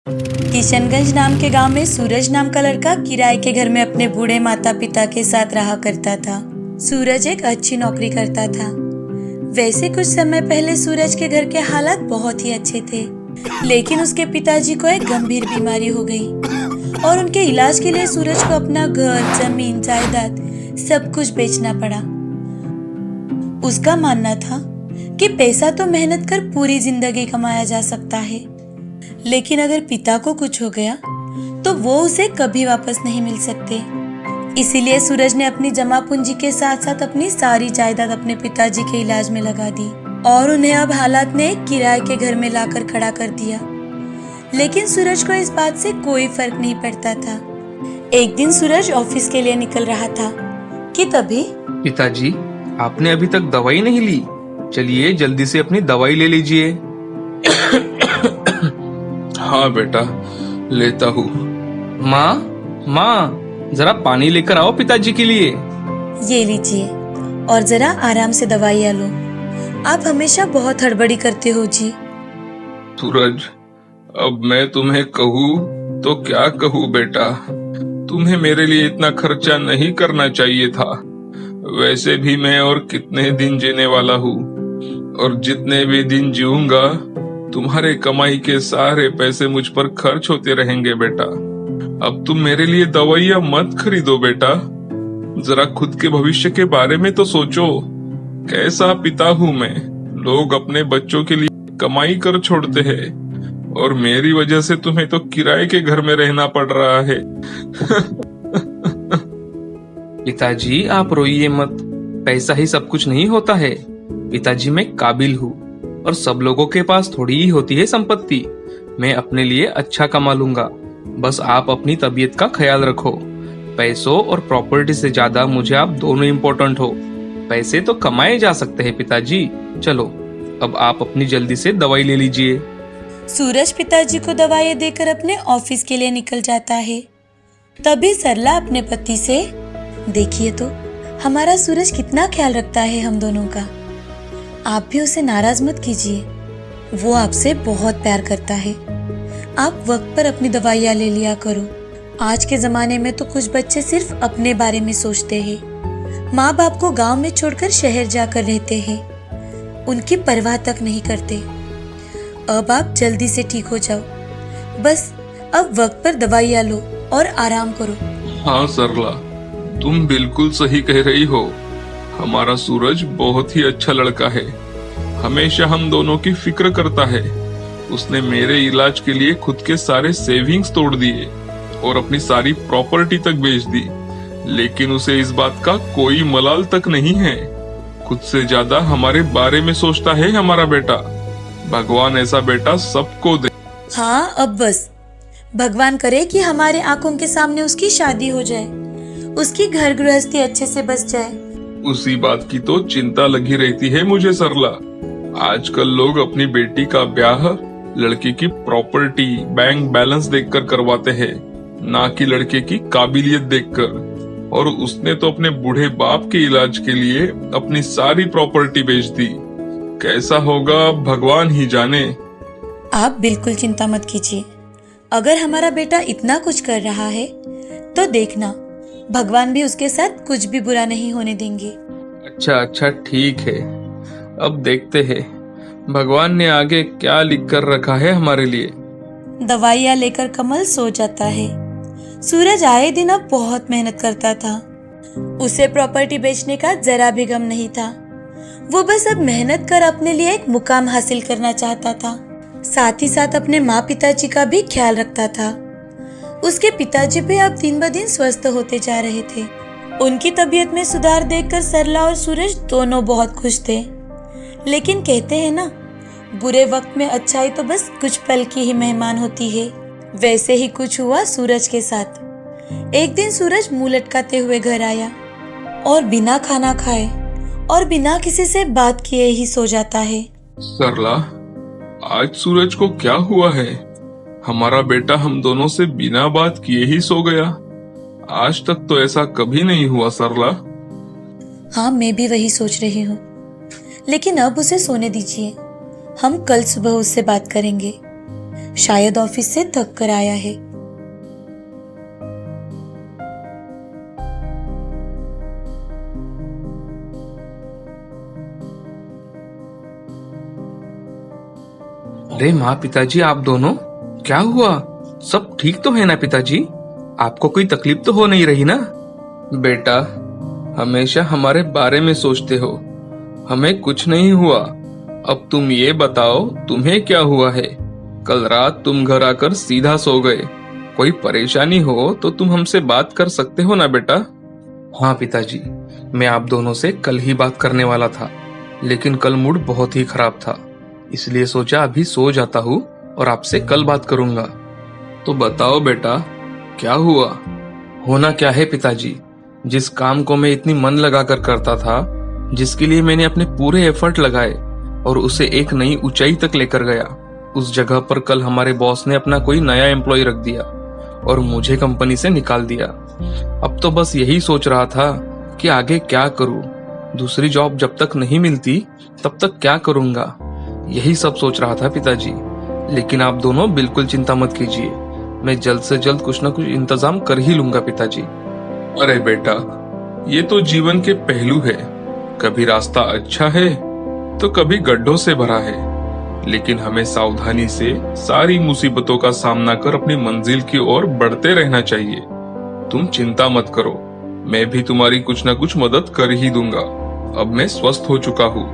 किशनगंज नाम के गांव में सूरज नाम का लड़का किराए के घर में अपने बूढ़े माता पिता के साथ रहा करता था। सूरज एक अच्छी नौकरी करता था। वैसे कुछ समय पहले सूरज के घर के हालात बहुत ही अच्छे थे, लेकिन उसके पिताजी को एक गंभीर बीमारी हो गई और उनके इलाज के लिए सूरज को अपना घर, जमीन, जायदाद सब कुछ बेचना पड़ा। उसका मानना था कि पैसा तो मेहनत कर पूरी जिंदगी कमाया जा सकता है, लेकिन अगर पिता को कुछ हो गया तो वो उसे कभी वापस नहीं मिल सकते। इसीलिए सूरज ने अपनी जमा पूंजी के साथ साथ अपनी सारी जायदाद अपने पिताजी के इलाज में लगा दी और उन्हें अब हालात ने एक किराए के घर में लाकर खड़ा कर दिया। लेकिन सूरज को इस बात से कोई फर्क नहीं पड़ता था। एक दिन सूरज ऑफिस के लिए निकल रहा था कि तभी पिताजी, आपने अभी तक दवाई नहीं ली। चलिए जल्दी से अपनी दवाई ले लीजिए। हाँ बेटा, लेता हूँ। माँ, जरा पानी लेकर आओ पिताजी के लिए। ये लीजिए और जरा आराम से दवाइयाँ लो। आप हमेशा बहुत हड़बड़ी करते हो जी। सूरज, अब मैं तुम्हें कहूँ तो क्या कहूँ बेटा, तुम्हें मेरे लिए इतना खर्चा नहीं करना चाहिए था। वैसे भी मैं और कितने दिन जीने वाला हूँ, और जितने भी दिन जीऊंगा तुम्हारे कमाई के सारे पैसे मुझ पर खर्च होते रहेंगे बेटा। अब तुम मेरे लिए दवाइयाँ मत खरीदो बेटा, जरा खुद के भविष्य के बारे में तो सोचो। कैसा पिता हूँ मैं। लोग अपने बच्चों के लिए कमाई कर छोड़ते हैं और मेरी वजह से तुम्हें तो किराए के घर में रहना पड़ रहा है। पिताजी, आप रोइए मत। पैसा ही सब कुछ नहीं होता है। पिताजी, मैं काबिल हूँ और सब लोगों के पास थोड़ी ही होती है संपत्ति। मैं अपने लिए अच्छा कमा लूंगा। बस आप अपनी तबीयत का ख्याल रखो। पैसों और प्रॉपर्टी से ज्यादा मुझे आप दोनों इम्पोर्टेंट हो। पैसे तो कमाए जा सकते हैं पिताजी। चलो अब आप अपनी जल्दी से दवाई ले लीजिए। सूरज पिताजी को दवाइयाँ देकर अपने ऑफिस के लिए निकल जाता है। तभी सरला अपने पति से, देखिए तो हमारा सूरज कितना ख्याल रखता है हम दोनों का। आप भी उसे नाराज मत कीजिए, वो आपसे बहुत प्यार करता है। आप वक्त पर अपनी दवाइयाँ ले लिया करो। आज के जमाने में तो कुछ बच्चे सिर्फ अपने बारे में सोचते हैं। माँ बाप को गांव में छोड़कर शहर जाकर रहते हैं, उनकी परवाह तक नहीं करते। अब आप जल्दी से ठीक हो जाओ। बस अब वक्त पर दवाइयाँ लो और आराम करो। हाँ सरला, तुम बिल्कुल सही कह रही हो। हमारा सूरज बहुत ही अच्छा लड़का है, हमेशा हम दोनों की फिक्र करता है। उसने मेरे इलाज के लिए खुद के सारे सेविंग्स तोड़ दिए और अपनी सारी प्रॉपर्टी तक बेच दी, लेकिन उसे इस बात का कोई मलाल तक नहीं है। खुद से ज्यादा हमारे बारे में सोचता है हमारा बेटा। भगवान ऐसा बेटा सबको दे। हाँ, अब बस भगवान करे कि हमारे आंखों के सामने उसकी शादी हो जाए, उसकी घर गृहस्थी अच्छे से बस जाए। उसी बात की तो चिंता लगी रहती है मुझे सरला। आजकल लोग अपनी बेटी का ब्याह लड़के की प्रॉपर्टी, बैंक बैलेंस देखकर करवाते हैं, ना कि लड़के की काबिलियत देखकर। और उसने तो अपने बूढ़े बाप के इलाज के लिए अपनी सारी प्रॉपर्टी बेच दी। कैसा होगा भगवान ही जाने। आप बिल्कुल चिंता मत कीजिए। अगर हमारा बेटा इतना कुछ कर रहा है तो देखना, भगवान भी उसके साथ कुछ भी बुरा नहीं होने देंगे। अच्छा, ठीक है। अब देखते हैं भगवान ने आगे क्या लिख कर रखा है हमारे लिए। दवाइयाँ लेकर कमल सो जाता है। सूरज आए दिन अब बहुत मेहनत करता था। उसे प्रॉपर्टी बेचने का जरा भी गम नहीं था। वो बस अब मेहनत कर अपने लिए एक मुकाम हासिल करना चाहता था। साथ ही साथ अपने माँ पिताजी का भी ख्याल रखता था। उसके पिताजी भी अब दिन ब दिन स्वस्थ होते जा रहे थे। उनकी तबीयत में सुधार देखकर सरला और सूरज दोनों बहुत खुश थे। लेकिन कहते हैं ना, बुरे वक्त में अच्छाई तो बस कुछ पल की ही मेहमान होती है। वैसे ही कुछ हुआ सूरज के साथ। एक दिन सूरज मुंह लटकाते हुए घर आया और बिना खाना खाए और बिना किसी से बात किए ही सो जाता है। सरला, आज सूरज को क्या हुआ है? हमारा बेटा हम दोनों से बिना बात किए ही सो गया। आज तक तो ऐसा कभी नहीं हुआ सरला। हाँ, मैं भी वही सोच रही हूँ, लेकिन अब उसे सोने दीजिए। हम कल सुबह उससे बात करेंगे। शायद ऑफिस से थक कर आया है। अरे माँ, पिताजी आप दोनों, क्या हुआ? सब ठीक तो है ना पिताजी? आपको कोई तकलीफ तो हो नहीं रही ना? बेटा, हमेशा हमारे बारे में सोचते हो। हमें कुछ नहीं हुआ। अब तुम ये बताओ, तुम्हें क्या हुआ है? कल रात तुम घर आकर सीधा सो गए। कोई परेशानी हो तो तुम हमसे बात कर सकते हो ना बेटा? हाँ पिताजी, मैं आप दोनों से कल ही बात करने वाला था, लेकिन कल मूड बहुत ही खराब था, इसलिए सोचा अभी सो जाता हूँ और आपसे कल बात करूंगा। तो बताओ बेटा, क्या हुआ? होना क्या है पिताजी, जिस काम को मैं इतनी मन लगाकर करता था, जिसके लिए मैंने अपने पूरे एफर्ट लगाए और उसे एक नई ऊंचाई तक लेकर गया, उस जगह पर कल हमारे बॉस ने अपना कोई नया एम्प्लॉय रख दिया और मुझे कंपनी से निकाल दिया। अब तो बस यही सोच रहा था कि आगे क्या करूं। दूसरी जॉब जब तक नहीं मिलती तब तक क्या करूंगा, यही सब सोच रहा था पिताजी। लेकिन आप दोनों बिल्कुल चिंता मत कीजिए, मैं जल्द से जल्द कुछ न कुछ इंतजाम कर ही लूंगा पिताजी। अरे बेटा, ये तो जीवन के पहलू है। कभी रास्ता अच्छा है तो कभी गड्ढों से भरा है, लेकिन हमें सावधानी से सारी मुसीबतों का सामना कर अपनी मंजिल की ओर बढ़ते रहना चाहिए। तुम चिंता मत करो, मैं भी तुम्हारी कुछ न कुछ मदद कर ही दूंगा। अब मैं स्वस्थ हो चुका हूँ।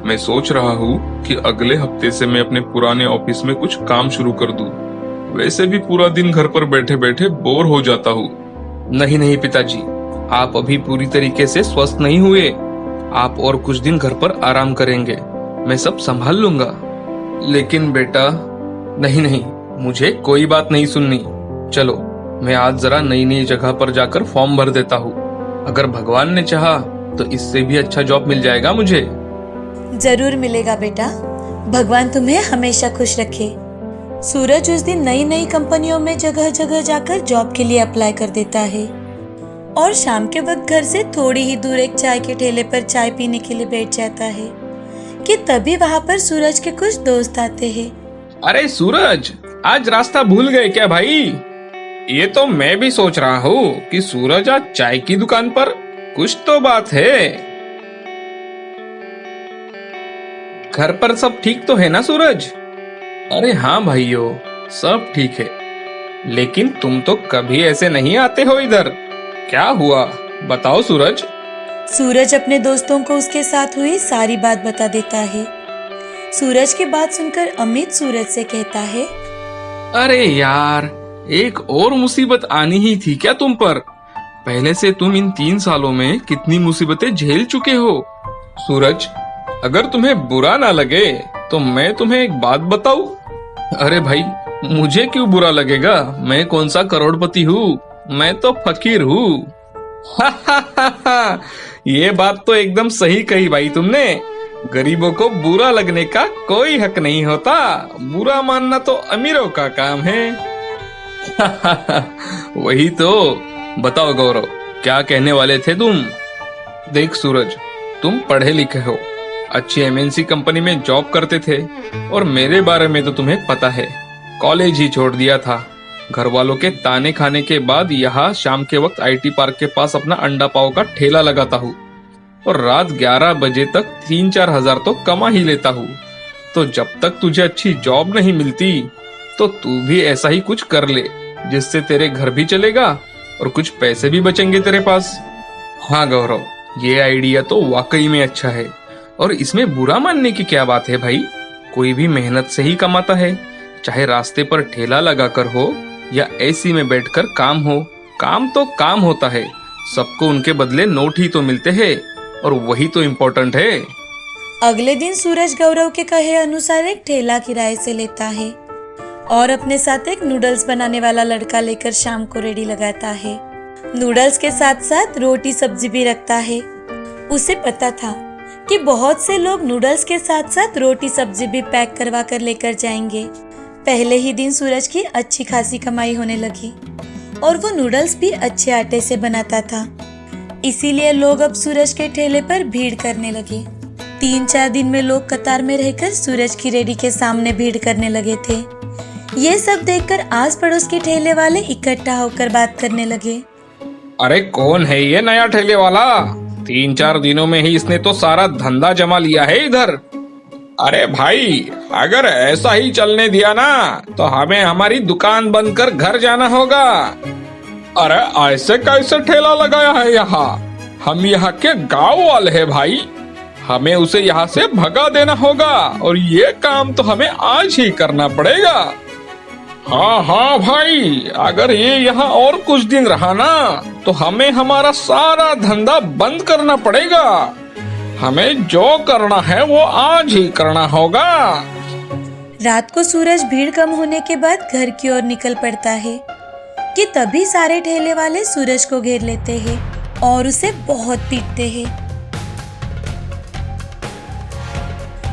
मैं सोच रहा हूँ कि अगले हफ्ते से मैं अपने पुराने ऑफिस में कुछ काम शुरू कर दूं। वैसे भी पूरा दिन घर पर बैठे बैठे बोर हो जाता हूँ। नहीं नहीं पिताजी, आप अभी पूरी तरीके से स्वस्थ नहीं हुए। आप और कुछ दिन घर पर आराम करेंगे, मैं सब संभाल लूंगा। लेकिन बेटा, नहीं नहीं, मुझे कोई बात नहीं सुननी। चलो, मैं आज जरा नई नई जगह पर जाकर फॉर्म भर देता हूँ। अगर भगवान ने चाहा तो इससे भी अच्छा जॉब मिल जाएगा मुझे। जरूर मिलेगा बेटा, भगवान तुम्हें हमेशा खुश रखे। सूरज उस दिन नई नई कंपनियों में जगह जगह जाकर जॉब के लिए अप्लाई कर देता है और शाम के वक्त घर से थोड़ी ही दूर एक चाय के ठेले पर चाय पीने के लिए बैठ जाता है कि तभी वहाँ पर सूरज के कुछ दोस्त आते हैं। अरे सूरज, आज रास्ता भूल गए क्या भाई? ये तो मैं भी सोच रहा हूँ कि सूरज आज चाय की दुकान पर, कुछ तो बात है। घर पर सब ठीक तो है ना सूरज? अरे हाँ भाइयों, सब ठीक है। लेकिन तुम तो कभी ऐसे नहीं आते हो इधर, क्या हुआ बताओ सूरज। सूरज अपने दोस्तों को उसके साथ हुई सारी बात बता देता है। सूरज की बात सुनकर अमित सूरज से कहता है, अरे यार, एक और मुसीबत आनी ही थी क्या तुम पर? पहले से तुम इन 3 सालों में कितनी मुसीबतें झेल चुके हो। सूरज, अगर तुम्हें बुरा ना लगे तो मैं तुम्हें एक बात बताऊं? अरे भाई, मुझे क्यों बुरा लगेगा? मैं कौन सा करोड़पति हूँ, मैं तो फकीर हूँ। ये बात तो एकदम सही कही भाई तुमने। गरीबों को बुरा लगने का कोई हक नहीं होता, बुरा मानना तो अमीरों का काम है। वही तो। बताओ गौरव, क्या कहने वाले थे तुम? देख सूरज, तुम पढ़े लिखे हो, अच्छी एमएनसी कंपनी में जॉब करते थे और मेरे बारे में तो तुम्हें पता है, कॉलेज ही छोड़ दिया था। घर वालों के ताने खाने के बाद यहाँ शाम के वक्त आईटी पार्क के पास अपना अंडा पाव का ठेला लगाता हूँ और रात 11 बजे तक 3-4 हजार तो कमा ही लेता हूँ। तो जब तक तुझे अच्छी जॉब नहीं मिलती तो तू भी ऐसा ही कुछ कर ले, जिससे तेरे घर भी चलेगा और कुछ पैसे भी बचेंगे तेरे पास। हाँ गौरव, ये आइडिया तो वाकई में अच्छा है और इसमें बुरा मानने की क्या बात है भाई। कोई भी मेहनत से ही कमाता है, चाहे रास्ते पर ठेला लगाकर हो या एसी में बैठकर काम हो। काम तो काम होता है, सबको उनके बदले नोट ही तो मिलते हैं और वही तो इम्पोर्टेंट है। अगले दिन सूरज गौरव के कहे अनुसार एक ठेला किराए से लेता है और अपने साथ एक नूडल्स बनाने वाला लड़का लेकर शाम को रेडी लगाता है। नूडल्स के साथ साथ रोटी सब्जी भी रखता है। उसे पता था कि बहुत से लोग नूडल्स के साथ साथ रोटी सब्जी भी पैक करवा कर लेकर जाएंगे। पहले ही दिन सूरज की अच्छी खासी कमाई होने लगी और वो नूडल्स भी अच्छे आटे से बनाता था, इसीलिए लोग अब सूरज के ठेले पर भीड़ करने लगे। 3-4 दिन में लोग कतार में रहकर सूरज की रेडी के सामने भीड़ करने लगे थे। ये सब देखकर आस पड़ोस के ठेले वाले इकट्ठा होकर बात करने लगे। अरे कौन है ये नया ठेले वाला? 3-4 दिनों में ही इसने तो सारा धंधा जमा लिया है इधर। अरे भाई, अगर ऐसा ही चलने दिया ना तो हमें हमारी दुकान बंद कर घर जाना होगा। अरे ऐसे कैसे ठेला लगाया है यहाँ? हम यहाँ के गांव वाले हैं भाई, हमें उसे यहाँ से भगा देना होगा और ये काम तो हमें आज ही करना पड़ेगा। हाँ हाँ भाई, अगर ये यहाँ और कुछ दिन रहा ना तो हमें हमारा सारा धंधा बंद करना पड़ेगा। हमें जो करना है वो आज ही करना होगा। रात को सूरज भीड़ कम होने के बाद घर की ओर निकल पड़ता है कि तभी सारे ठेले वाले सूरज को घेर लेते हैं और उसे बहुत पीटते हैं।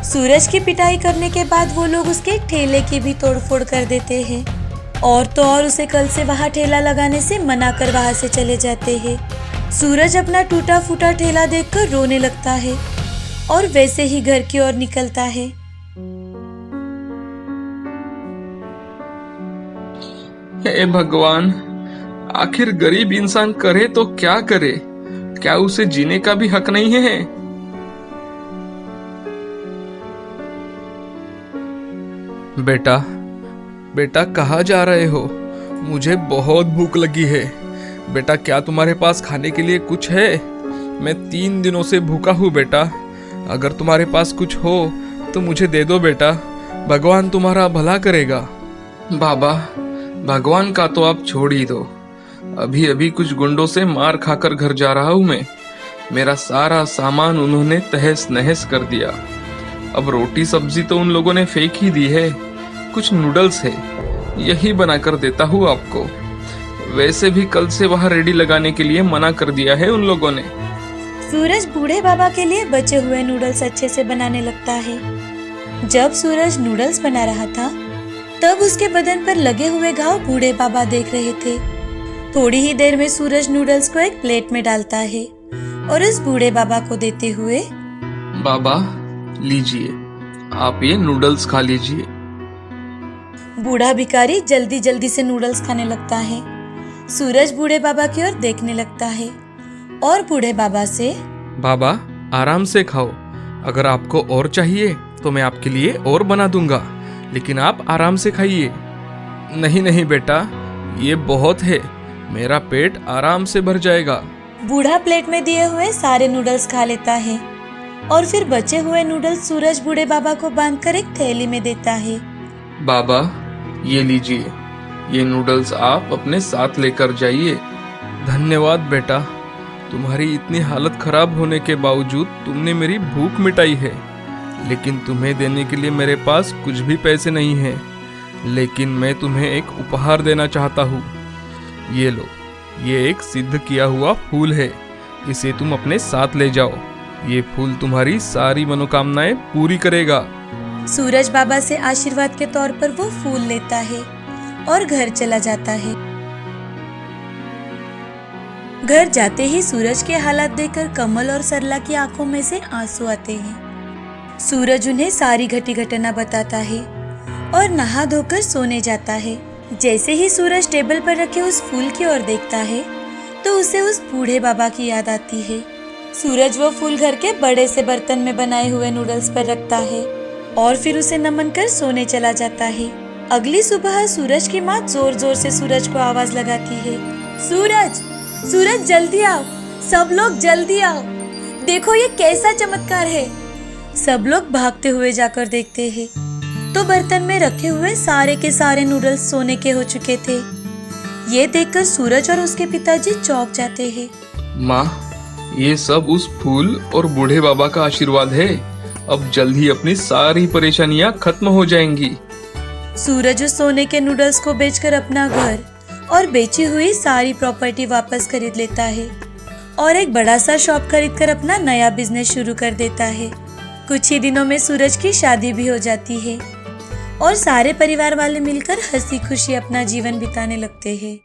सूरज की पिटाई करने के बाद वो लोग उसके ठेले की भी तोड़फोड़ कर देते हैं और तो और उसे कल से वहाँ ठेला लगाने से मना कर वहाँ से चले जाते हैं। सूरज अपना टूटा फूटा ठेला देखकर रोने लगता है और वैसे ही घर की ओर निकलता है। हे भगवान, आखिर गरीब इंसान करे तो क्या करे? क्या उसे जीने का भी हक नहीं है? बेटा, बेटा कहाँ जा रहे हो? मुझे बहुत भूख लगी है। बेटा, क्या तुम्हारे पास खाने के लिए कुछ है? मैं 3 दिनों से भूखा हूँ बेटा। अगर तुम्हारे पास कुछ हो तो मुझे दे दो बेटा। भगवान तुम्हारा भला करेगा। बाबा, भगवान का तो आप छोड़ ही दो। अभी अभी कुछ गुंडों से मार खाकर घर जा रहा हूँ मैं। मेरा सारा सामान उन्होंने तहस नहस कर दिया। अब रोटी सब्जी तो उन लोगों ने फेंक ही दी है। कुछ नूडल्स है, यही बनाकर देता हूँ आपको। वैसे भी कल से वहाँ रेडी लगाने के लिए मना कर दिया है उन लोगों ने। सूरज बूढ़े बाबा के लिए बचे हुए नूडल्स अच्छे से बनाने लगता है। जब सूरज नूडल्स बना रहा था तब उसके बदन पर लगे हुए घाव बूढ़े बाबा देख रहे थे। थोड़ी ही देर में सूरज नूडल्स को एक प्लेट में डालता है और उस बूढ़े बाबा को देते हुए, बाबा लीजिए, आप ये नूडल्स खा लीजिए। बूढ़ा भिखारी जल्दी जल्दी से नूडल्स खाने लगता है। सूरज बूढ़े बाबा की ओर देखने लगता है और बूढ़े बाबा से, बाबा आराम से खाओ। अगर आपको और चाहिए तो मैं आपके लिए और बना दूंगा, लेकिन आप आराम से खाइए। नहीं नहीं बेटा, ये बहुत है, मेरा पेट आराम से भर जाएगा। बूढ़ा प्लेट में दिए हुए सारे नूडल्स खा लेता है और फिर बचे हुए नूडल्स सूरज बूढ़े बाबा को बांधकर एक थैली में देता है। बाबा ये लीजिए, ये नूडल्स आप अपने साथ लेकर जाइए। धन्यवाद बेटा, तुम्हारी इतनी हालत खराब होने के बावजूद तुमने मेरी भूख मिटाई है। लेकिन तुम्हें देने के लिए मेरे पास कुछ भी पैसे नहीं हैं। लेकिन मैं तुम्हें एक उपहार देना चाहता हूँ। ये लो, ये एक सिद्ध किया हुआ फूल है। इसे तुम अपने साथ ले जाओ। ये फूल तुम्हारी सारी मनोकामनाएं पूरी करेगा। सूरज बाबा से आशीर्वाद के तौर पर वो फूल लेता है और घर चला जाता है। घर जाते ही सूरज के हालात देखकर कमल और सरला की आंखों में से आंसू आते हैं। सूरज उन्हें सारी घटी घटना बताता है और नहा धोकर सोने जाता है। जैसे ही सूरज टेबल पर रखे उस फूल की ओर देखता है तो उसे उस बूढ़े बाबा की याद आती है। सूरज वो फूल घर के बड़े से बर्तन में बनाए हुए नूडल्स पर रखता है और फिर उसे नमन कर सोने चला जाता है। अगली सुबह सूरज की माँ जोर जोर से सूरज को आवाज लगाती है, सूरज, सूरज जल्दी आओ, सब लोग जल्दी आओ, देखो ये कैसा चमत्कार है। सब लोग भागते हुए जाकर देखते हैं तो बर्तन में रखे हुए सारे के सारे नूडल्स सोने के हो चुके थे। ये देखकर सूरज और उसके पिताजी चौंक जाते हैं। माँ, ये सब उस फूल और बूढ़े बाबा का आशीर्वाद है। अब जल्द ही अपनी सारी परेशानियां खत्म हो जाएंगी। सूरज उस सोने के नूडल्स को बेचकर अपना घर और बेची हुई सारी प्रॉपर्टी वापस खरीद लेता है और एक बड़ा सा शॉप खरीदकर अपना नया बिजनेस शुरू कर देता है। कुछ ही दिनों में सूरज की शादी भी हो जाती है और सारे परिवार वाले मिलकर हंसी खुशी अपना जीवन बिताने लगते हैं।